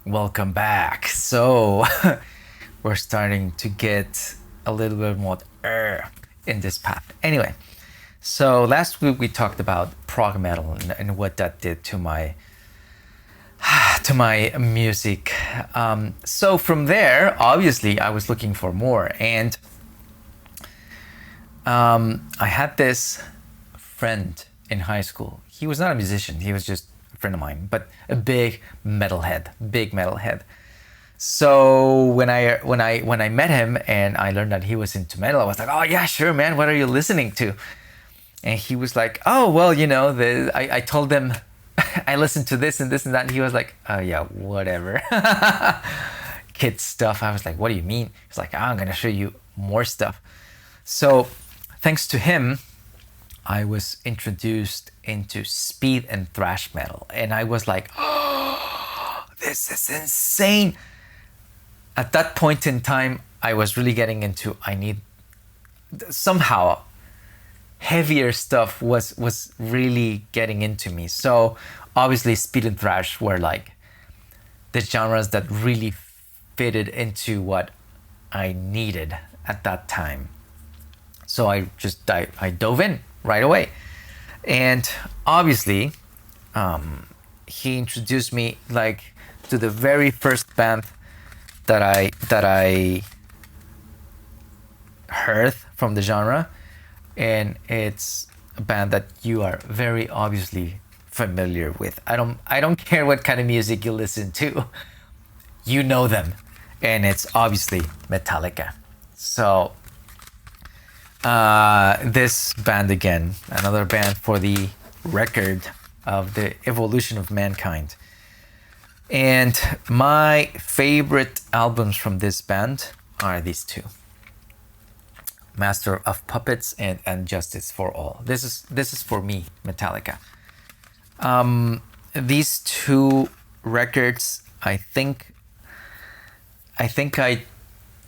Welcome back. So, we're starting to get a little bit more in this path. Anyway, so last week we talked about prog metal and what that did to my music. So from there, obviously, I was looking for more, and I had this friend in high school. He was not a musician. He was just a friend of mine, but a big metalhead. So when I met him and I learned that he was into metal, I was like, oh yeah, sure, man. What are you listening to? And he was like, oh well, I told him I listened to this and this and that. And he was like, oh yeah, whatever, kid stuff. I was like, what do you mean? He's like, I'm gonna show you more stuff. So thanks to him, I was introduced into speed and thrash metal, and I was like, oh, this is insane. At that point in time, I was really getting into, I need somehow heavier stuff was really getting into me. So obviously speed and thrash were like the genres that really fitted into what I needed at that time. So I dove in right away. And obviously, he introduced me like to the very first band that I heard from the genre, and it's a band that you are very obviously familiar with. I don't care what kind of music you listen to, you know them, and it's obviously Metallica. So this band again, another band for the record of the evolution of mankind. And my favorite albums from this band are these two: Master of Puppets and Justice for All. This is for me, Metallica. These two records, I think I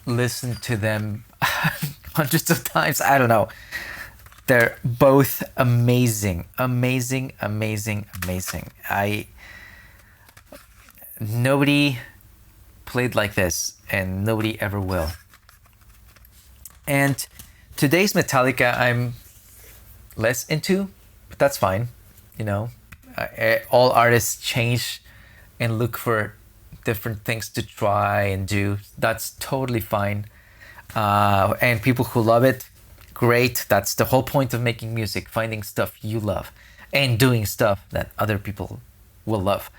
listened to them hundreds of times. I don't know. They're both amazing. Nobody played like this, and nobody ever will. And today's Metallica I'm less into, but that's fine. All artists change and look for different things to try and do. That's totally fine. And people who love it, great. That's the whole point of making music: finding stuff you love and doing stuff that other people will love.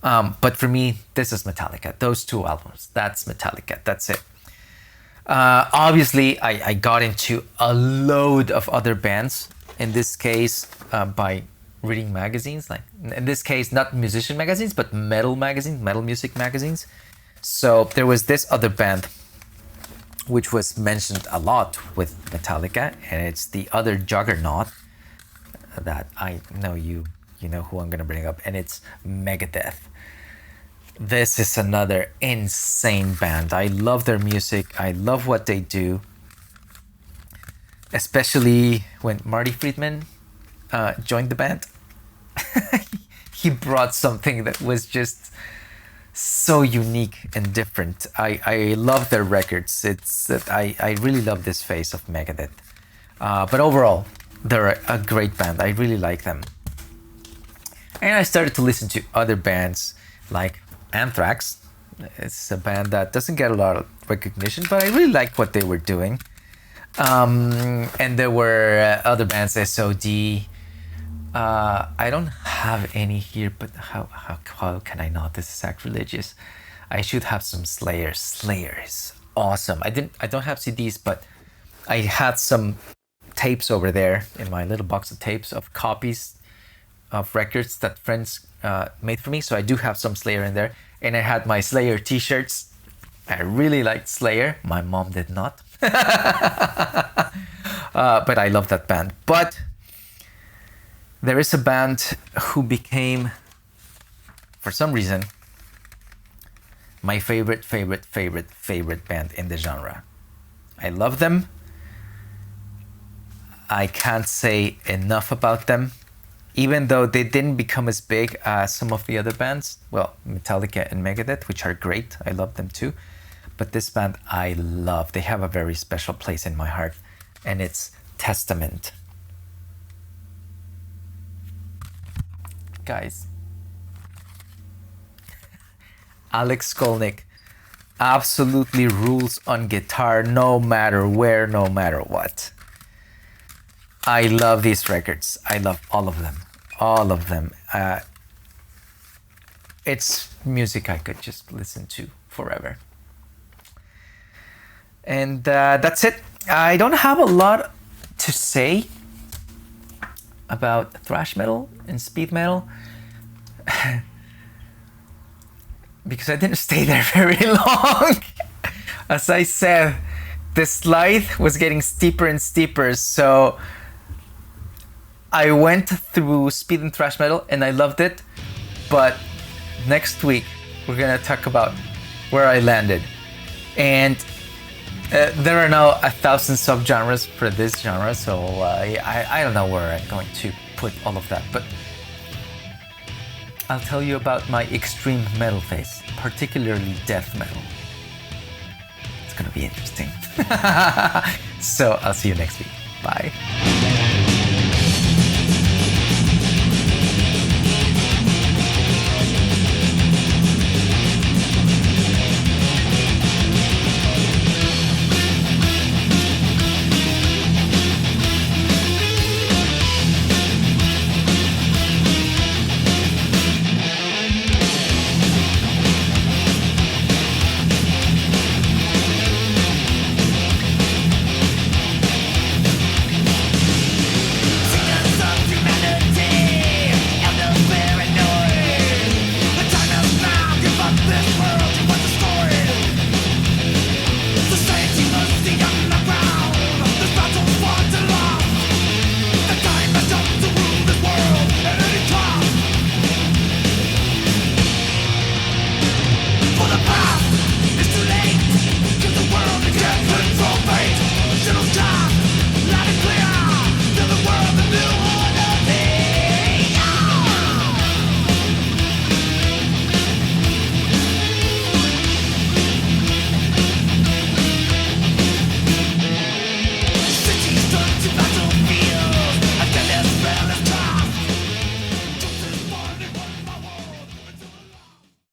But for me, this is Metallica. Those two albums, that's Metallica. That's it. Obviously, I got into a load of other bands. In this case, by reading magazines. Like in this case, not musician magazines, but metal magazines, metal music magazines. So there was this other band, which was mentioned a lot with Metallica, and it's the other juggernaut that I know you know who I'm gonna bring up, and it's Megadeth. This is another insane band. I love their music. I love what they do. Especially when Marty Friedman joined the band. He brought something that was just so unique and different. I love their records. I really love this phase of Megadeth. But overall, they're a great band. I really like them. And I started to listen to other bands like Anthrax. It's a band that doesn't get a lot of recognition, but I really liked what they were doing. And there were other bands, SOD. I don't have any here, but how can I not? This is sacrilegious. I should have some Slayer. Slayer is awesome. I don't have CDs, but I had some tapes over there in my little box of tapes of copies of records that friends made for me. So I do have some Slayer in there, and I had my Slayer t-shirts. I really liked Slayer. My mom did not. But I love that band. But there is a band who became, for some reason, my favorite band in the genre. I love them. I can't say enough about them. even though they didn't become as big as some of the other bands, well, Metallica and Megadeth, which are great. I love them too. But this band I love. They have a very special place in my heart, and it's Testament. Guys, Alex Skolnick absolutely rules on guitar, no matter where, no matter what. I love these records. I love all of them. All of them. It's music I could just listen to forever. And that's it. I don't have a lot to say about thrash metal and speed metal because I didn't stay there very long. As I said, the slide was getting steeper and steeper, so I went through speed and thrash metal and I loved it, but next week we're gonna talk about where I landed. And there are now 1,000 subgenres for this genre, so I don't know where I'm going to put all of that, but I'll tell you about my extreme metal phase, particularly death metal. It's gonna be interesting. So I'll see you next week. Bye.